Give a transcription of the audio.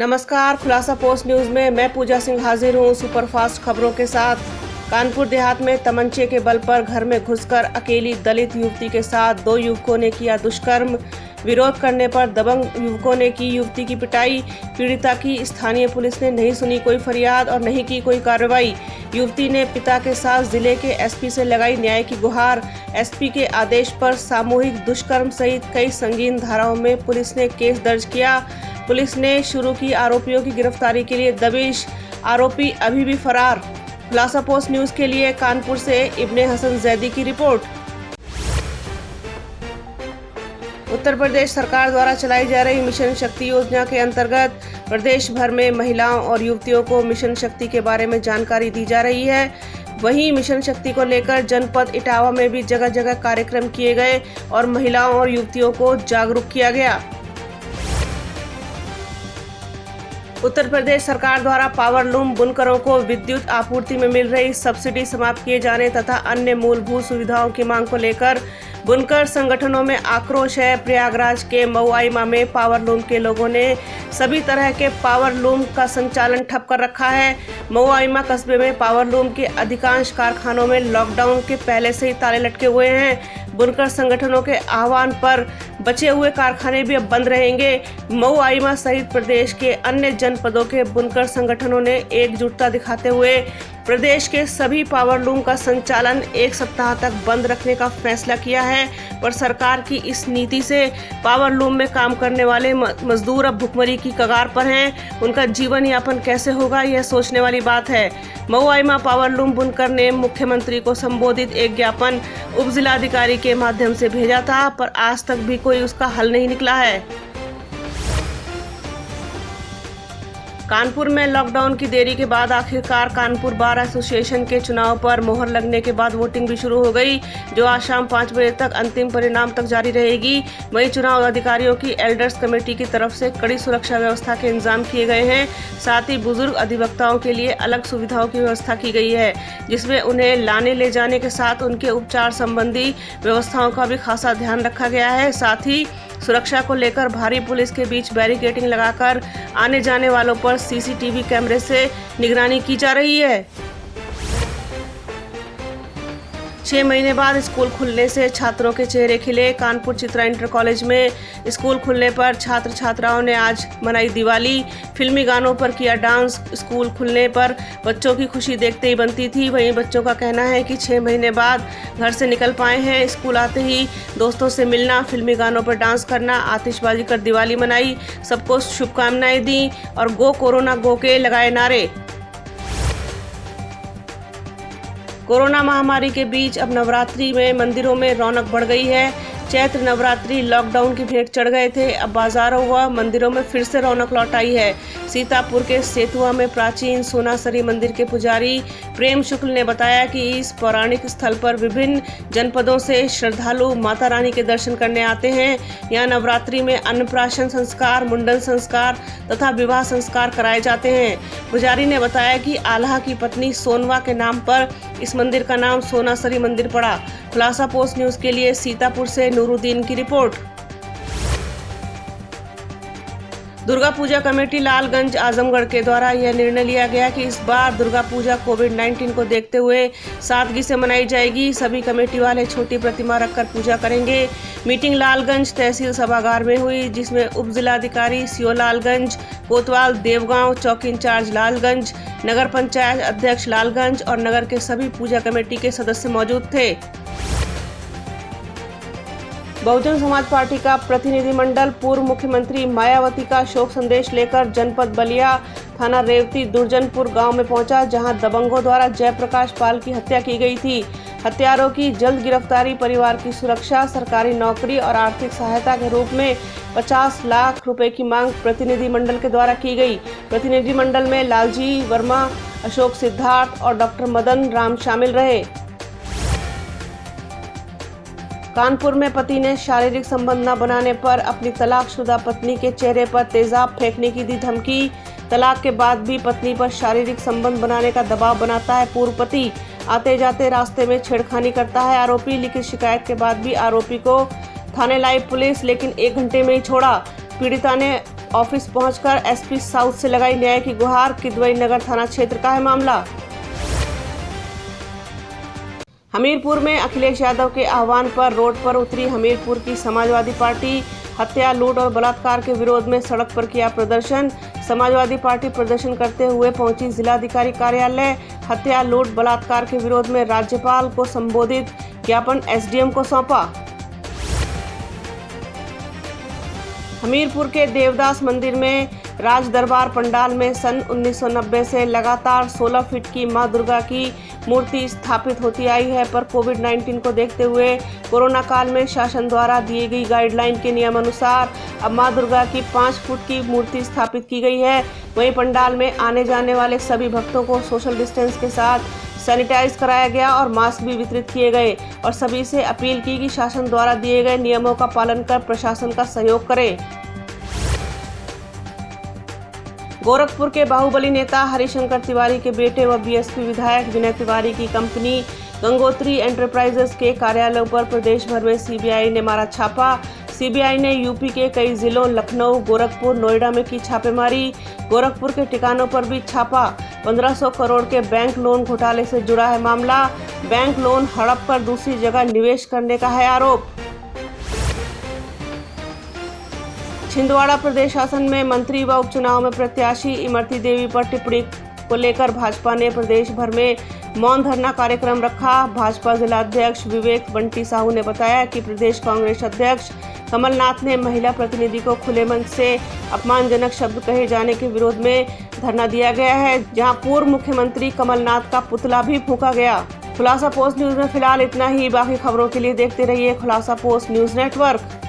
नमस्कार, खुलासा post news में मैं पूजा सिंह हाजिर हूँ सुपरफास्ट खबरों के साथ। कानपुर देहात में तमंचे के बल पर घर में घुसकर अकेली दलित युवती के साथ 2 युवकों ने किया दुष्कर्म। विरोध करने पर दबंग युवकों ने की युवती की पिटाई। पीड़िता की स्थानीय पुलिस ने नहीं सुनी कोई फरियाद और नहीं की कोई कार्रवाई। युवती ने पिता के साथ जिले के एसपी से लगाई न्याय की गुहार। एसपी के आदेश पर सामूहिक दुष्कर्म सहित कई संगीन धाराओं में पुलिस ने केस दर्ज किया। पुलिस ने शुरू की आरोपियों की गिरफ्तारी के लिए दबिश। आरोपी अभी भी फरार। खुलासा पोस्ट न्यूज के लिए कानपुर से इब्ने हसन जैदी की रिपोर्ट। उत्तर प्रदेश सरकार द्वारा चलाई जा रही मिशन शक्ति योजना के अंतर्गत प्रदेश भर में महिलाओं और युवतियों को मिशन शक्ति के बारे में जानकारी दी जा रही है। वहीं मिशन शक्ति को लेकर जनपद इटावा में भी जगह जगह कार्यक्रम किए गए और महिलाओं और युवतियों को जागरूक किया गया। उत्तर प्रदेश सरकार द्वारा पावर लूम बुनकरों को विद्युत आपूर्ति में मिल रही सब्सिडी समाप्त किए जाने तथा अन्य मूलभूत सुविधाओं की मांग को लेकर बुनकर संगठनों में आक्रोश है। प्रयागराज के मऊआइमा में पावर लूम के लोगों ने सभी तरह के पावर लूम का संचालन ठप कर रखा है। मऊआइमा कस्बे में पावर लूम के अधिकांश कारखानों में लॉकडाउन के पहले से ही ताले लटके हुए हैं। बुनकर संगठनों के आह्वान पर बचे हुए कारखाने भी अब बंद रहेंगे। मऊआइमा सहित प्रदेश के अन्य जनपदों के बुनकर संगठनों ने एकजुटता दिखाते हुए प्रदेश के सभी पावर लूम का संचालन 1 सप्ताह तक बंद रखने का फैसला किया है। पर सरकार की इस नीति से पावर लूम में काम करने वाले मजदूर अब भुखमरी की कगार पर हैं। उनका जीवन यापन कैसे होगा, यह सोचने वाली बात है। मऊआइमा पावर लूम बुनकर ने मुख्यमंत्री को संबोधित एक ज्ञापन उप जिलाधिकारी के माध्यम से भेजा था, पर आज तक भी कोई उसका हल नहीं निकला है। कानपुर में लॉकडाउन की देरी के बाद आखिरकार कानपुर बार एसोसिएशन के चुनाव पर मोहर लगने के बाद वोटिंग भी शुरू हो गई, जो आज शाम 5 बजे तक अंतिम परिणाम तक जारी रहेगी। वहीं चुनाव अधिकारियों की एल्डर्स कमेटी की तरफ से कड़ी सुरक्षा व्यवस्था के इंतजाम किए गए हैं। साथ ही बुजुर्ग अधिवक्ताओं के लिए अलग सुविधाओं की व्यवस्था की गई है, जिसमें उन्हें लाने ले जाने के साथ उनके उपचार संबंधी व्यवस्थाओं का भी खासा ध्यान रखा गया है। साथ ही सुरक्षा को लेकर भारी पुलिस के बीच बैरिकेडिंग लगाकर आने जाने वालों पर सीसीटीवी कैमरे से निगरानी की जा रही है। 6 महीने बाद स्कूल खुलने से छात्रों के चेहरे खिले। कानपुर चित्रा इंटर कॉलेज में स्कूल खुलने पर छात्र छात्राओं ने आज मनाई दिवाली। फिल्मी गानों पर किया डांस। स्कूल खुलने पर बच्चों की खुशी देखते ही बनती थी। वहीं बच्चों का कहना है कि 6 महीने बाद घर से निकल पाए हैं। स्कूल आते ही दोस्तों से मिलना, फिल्मी गानों पर डांस करना, आतिशबाजी कर दिवाली मनाई, सबको शुभकामनाएं दी और गो कोरोना गो के लगाए नारे। कोरोना महामारी के बीच अब नवरात्रि में मंदिरों में रौनक बढ़ गई है। चैत्र नवरात्रि लॉकडाउन की भेंट चढ़ गए थे, अब बाजारों व मंदिरों में फिर से रौनक लौट आई है। सीतापुर के सेतुआ में प्राचीन सोनासरी मंदिर के पुजारी प्रेम शुक्ल ने बताया कि इस पौराणिक स्थल पर विभिन्न जनपदों से श्रद्धालु माता रानी के दर्शन करने आते हैं। यहाँ नवरात्रि में अन्नप्राशन संस्कार, मुंडन संस्कार तथा विवाह संस्कार कराए जाते हैं। पुजारी ने बताया कि आल्हा की पत्नी सोनवा के नाम पर इस मंदिर का नाम सोनासरी मंदिर पड़ा। खुलासा पोस्ट न्यूज के लिए सीतापुर से नूरुद्दीन की रिपोर्ट। दुर्गा पूजा कमेटी लालगंज आजमगढ़ के द्वारा यह निर्णय लिया गया कि इस बार दुर्गा पूजा कोविड-19 को देखते हुए सादगी से मनाई जाएगी। सभी कमेटी वाले छोटी प्रतिमा रखकर पूजा करेंगे। मीटिंग लालगंज तहसील सभागार में हुई, जिसमें उप जिलाधिकारी सीओ लालगंज, कोतवाल देवगांव, चौकी इंचार्ज लालगंज, नगर पंचायत अध्यक्ष लालगंज और नगर के सभी पूजा कमेटी के सदस्य मौजूद थे। बहुजन समाज पार्टी का प्रतिनिधिमंडल पूर्व मुख्यमंत्री मायावती का शोक संदेश लेकर जनपद बलिया, थाना रेवती, दुर्जनपुर गांव में पहुंचा, जहां दबंगों द्वारा जयप्रकाश पाल की हत्या की गई थी। हत्यारों की जल्द गिरफ्तारी, परिवार की सुरक्षा, सरकारी नौकरी और आर्थिक सहायता के रूप में 50 लाख रुपए की मांग प्रतिनिधिमंडल के द्वारा की गई। प्रतिनिधिमंडल में लालजी वर्मा, अशोक सिद्धार्थ और डॉक्टर मदन राम शामिल रहे। कानपुर में पति ने शारीरिक संबंध न बनाने पर अपनी तलाकशुदा पत्नी के चेहरे पर तेजाब फेंकने की दी धमकी। तलाक के बाद भी पत्नी पर शारीरिक संबंध बनाने का दबाव बनाता है पूर्व पति। आते जाते रास्ते में छेड़खानी करता है आरोपी। लिखित शिकायत के बाद भी आरोपी को थाने लाई पुलिस, लेकिन 1 घंटे में ही छोड़ा। पीड़िता ने ऑफिस पहुंचकर एसपी साउथ से लगाई न्याय की गुहार। किदवई नगर थाना क्षेत्र का है मामला। हमीरपुर में अखिलेश यादव के आह्वान पर रोड पर उतरी हमीरपुर की समाजवादी पार्टी। हत्या, लूट और बलात्कार के विरोध में सड़क पर किया प्रदर्शन। समाजवादी पार्टी प्रदर्शन करते हुए पहुंची जिलाधिकारी कार्यालय। हत्या, लूट, बलात्कार के विरोध में राज्यपाल को संबोधित ज्ञापन एसडीएम को सौंपा। हमीरपुर के देवदास मंदिर में राज दरबार पंडाल में सन 1990 से लगातार 16 फीट की मां दुर्गा की मूर्ति स्थापित होती आई है, पर कोविड-19 को देखते हुए कोरोना काल में शासन द्वारा दिए गई गाइडलाइन के नियमानुसार अब मां दुर्गा की 5 फुट की मूर्ति स्थापित की गई है। वहीं पंडाल में आने जाने वाले सभी भक्तों को सोशल डिस्टेंस के साथ सैनिटाइज कराया गया और मास्क भी वितरित किए गए और सभी से अपील की कि शासन द्वारा दिए गए नियमों का पालन कर प्रशासन का सहयोग करें। गोरखपुर के बाहुबली नेता हरिशंकर तिवारी के बेटे व बीएसपी विधायक विनय तिवारी की कंपनी गंगोत्री एंटरप्राइजेस के कार्यालयों पर प्रदेश भर में सीबीआई ने मारा छापा। सीबीआई ने यूपी के कई जिलों लखनऊ, गोरखपुर, नोएडा में की छापेमारी। गोरखपुर के ठिकानों पर भी छापा। 1500 करोड़ के बैंक लोन घोटाले से जुड़ा है मामला। बैंक लोन हड़प कर दूसरी जगह निवेश करने का है आरोप। छिंदवाड़ा प्रदेश शासन में मंत्री व उपचुनाव में प्रत्याशी इमरती देवी पर टिप्पणी को लेकर भाजपा ने प्रदेश भर में मौन धरना कार्यक्रम रखा। भाजपा जिलाध्यक्ष विवेक बंटी साहू ने बताया कि प्रदेश कांग्रेस अध्यक्ष कमलनाथ ने महिला प्रतिनिधि को खुले मंच से अपमानजनक शब्द कहे जाने के विरोध में धरना दिया गया है, जहां पूर्व मुख्यमंत्री कमलनाथ का पुतला भी फूंका गया। खुलासा पोस्ट न्यूज में फिलहाल इतना ही। बाकी खबरों के लिए देखते रहिए खुलासा पोस्ट न्यूज नेटवर्क।